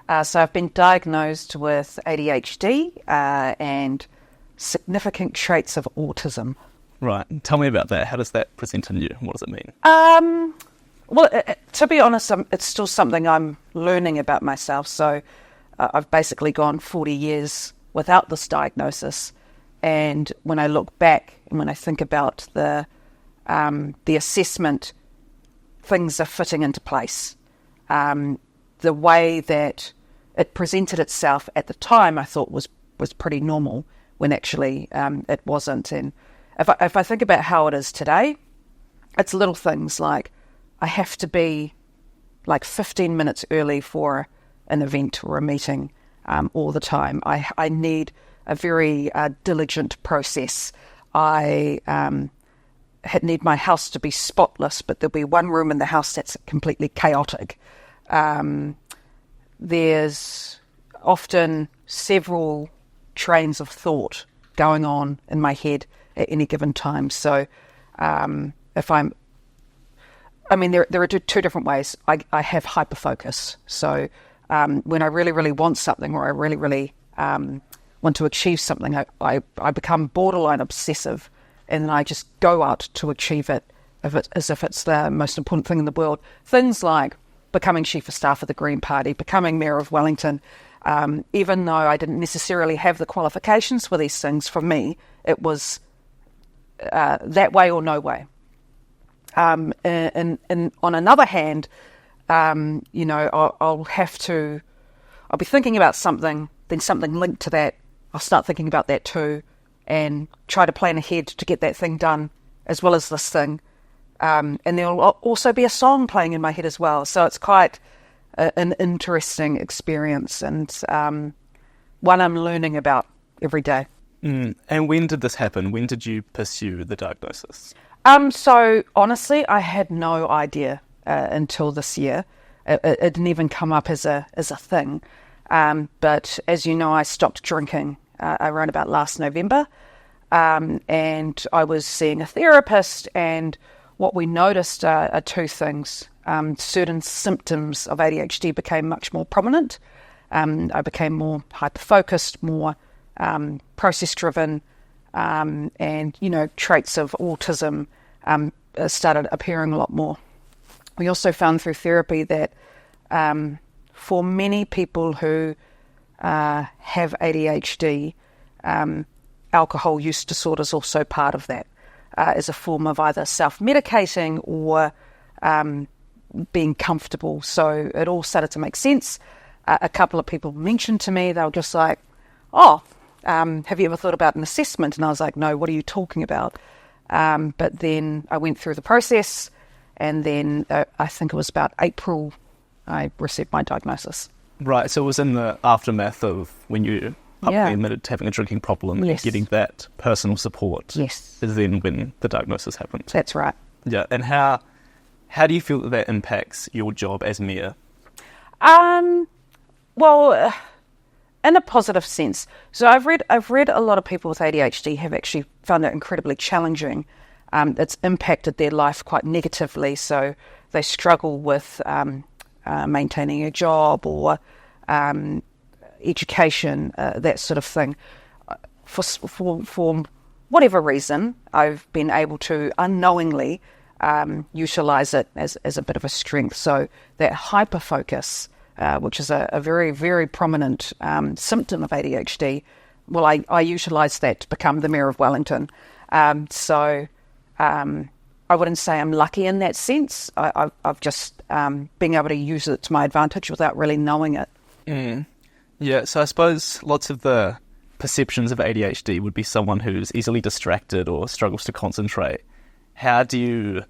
So I've been diagnosed with ADHD and significant traits of autism. Right. Tell me about that. How does that present in you? What does it mean? Well, to be honest, it's still something I'm learning about myself. So I've basically gone 40 years without this diagnosis. And when I look back and when I think about the assessment, things are fitting into place. The way that it presented itself at the time, I thought was pretty normal, when actually it wasn't. And if I think about how it is today, it's little things like I have to be like 15 minutes early for an event or a meeting all the time. I need a very diligent process. I need my house to be spotless, but there'll be one room in the house that's completely chaotic. There's often several trains of thought going on in my head at any given time. So there are two different ways. I have hyperfocus. So when I really, really want something, or I really, really want to achieve something, I become borderline obsessive, and then I just go out to achieve it as if it's the most important thing in the world. Things like becoming chief of staff of the Green Party, becoming mayor of Wellington. Even though I didn't necessarily have the qualifications for these things, for me, it was that way or no way. And on another hand, I'll be thinking about something, then something linked to that, I'll start thinking about that too, and try to plan ahead to get that thing done, as well as this thing. And there'll also be a song playing in my head as well. So it's quite an interesting experience, and one I'm learning about every day. And when did this happen? When did you pursue the diagnosis? So honestly, I had no idea until this year. It didn't even come up as a thing. But as you know, I stopped drinking around about last November, and I was seeing a therapist, and what we noticed are two things. Certain symptoms of ADHD became much more prominent. I became more hyper-focused, more process-driven, and, traits of autism started appearing a lot more. We also found through therapy that for many people who have ADHD, alcohol use disorder is also part of that, as a form of either self-medicating or being comfortable. So it all started to make sense. A couple of people mentioned to me, they were just like, have you ever thought about an assessment? And I was like, no, what are you talking about? But then I went through the process, and then I think it was about April, I received my diagnosis. Right, so it was in the aftermath of when you publicly admitted to having a drinking problem, yes, getting that personal support. Yes. Is then when the diagnosis happened. That's right. Yeah, and how do you feel that impacts your job as mayor? Well, in a positive sense. So I've read a lot of people with ADHD have actually found it incredibly challenging. It's impacted their life quite negatively. So they struggle with maintaining a job or education, that sort of thing. For whatever reason, I've been able to unknowingly utilise it as a bit of a strength. So that hyper-focus, which is a very, very prominent symptom of ADHD, well, I utilise that to become the Mayor of Wellington. So I wouldn't say I'm lucky in that sense. I've just been able to use it to my advantage without really knowing it. Mm. Yeah, so I suppose lots of the perceptions of ADHD would be someone who's easily distracted or struggles to concentrate. How do you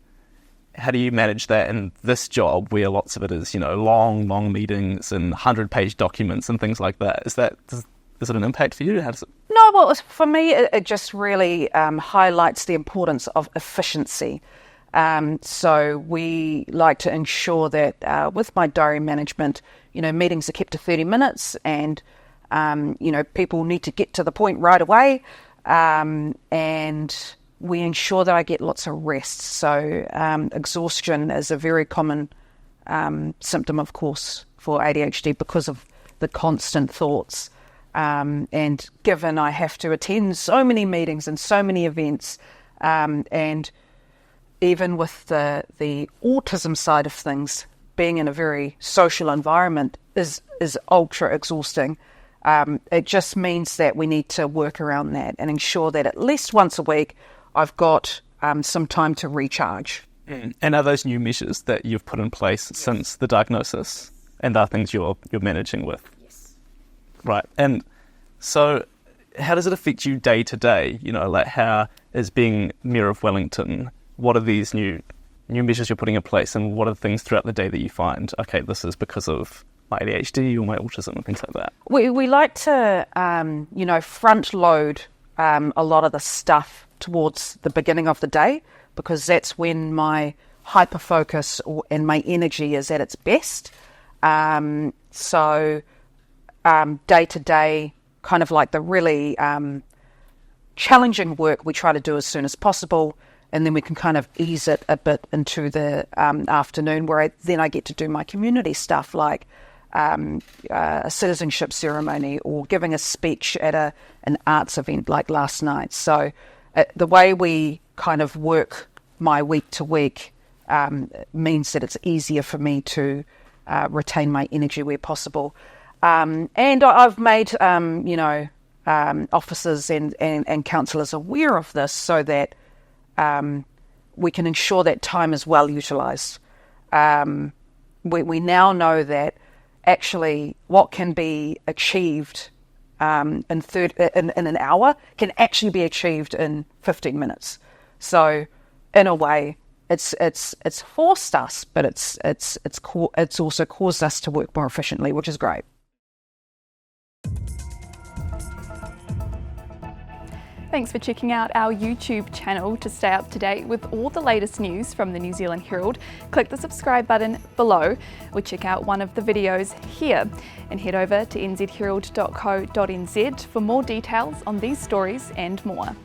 manage that in this job where lots of it is, long meetings and 100-page documents and things like that? Is it an impact for you? How does it? No, well, for me, it just really highlights the importance of efficiency. So we like to ensure that with my diary management, meetings are kept to 30 minutes, and people need to get to the point right away, and we ensure that I get lots of rest. So exhaustion is a very common symptom, of course, for ADHD because of the constant thoughts. And given I have to attend so many meetings and so many events, and even with the autism side of things, being in a very social environment is ultra exhausting. It just means that we need to work around that and ensure that at least once a week I've got some time to recharge. And are those new measures that you've put in place since the diagnosis, and are things you're managing with? Yes. Right. And so how does it affect you day to day? You know, like, how is being Mayor of Wellington, what are these new measures you're putting in place, and what are the things throughout the day that you find, okay, this is because of my ADHD or my autism and things like that? We like to, front load a lot of the stuff towards the beginning of the day, because that's when my hyper focus and my energy is at its best. So day to day, kind of like the really challenging work we try to do as soon as possible, and then we can kind of ease it a bit into the afternoon, where I get to do my community stuff, like a citizenship ceremony or giving a speech at an arts event like last night. So the way we kind of work my week to week means that it's easier for me to retain my energy where possible. And I've made, officers and councillors aware of this, so that we can ensure that time is well utilised. We now know that actually what can be achieved in an hour can actually be achieved in 15 minutes. So in a way, it's forced us, but it's also caused us to work more efficiently, which is great. Thanks for checking out our YouTube channel to stay up to date with all the latest news from the New Zealand Herald. Click the subscribe button below, or check out one of the videos here, and head over to nzherald.co.nz for more details on these stories and more.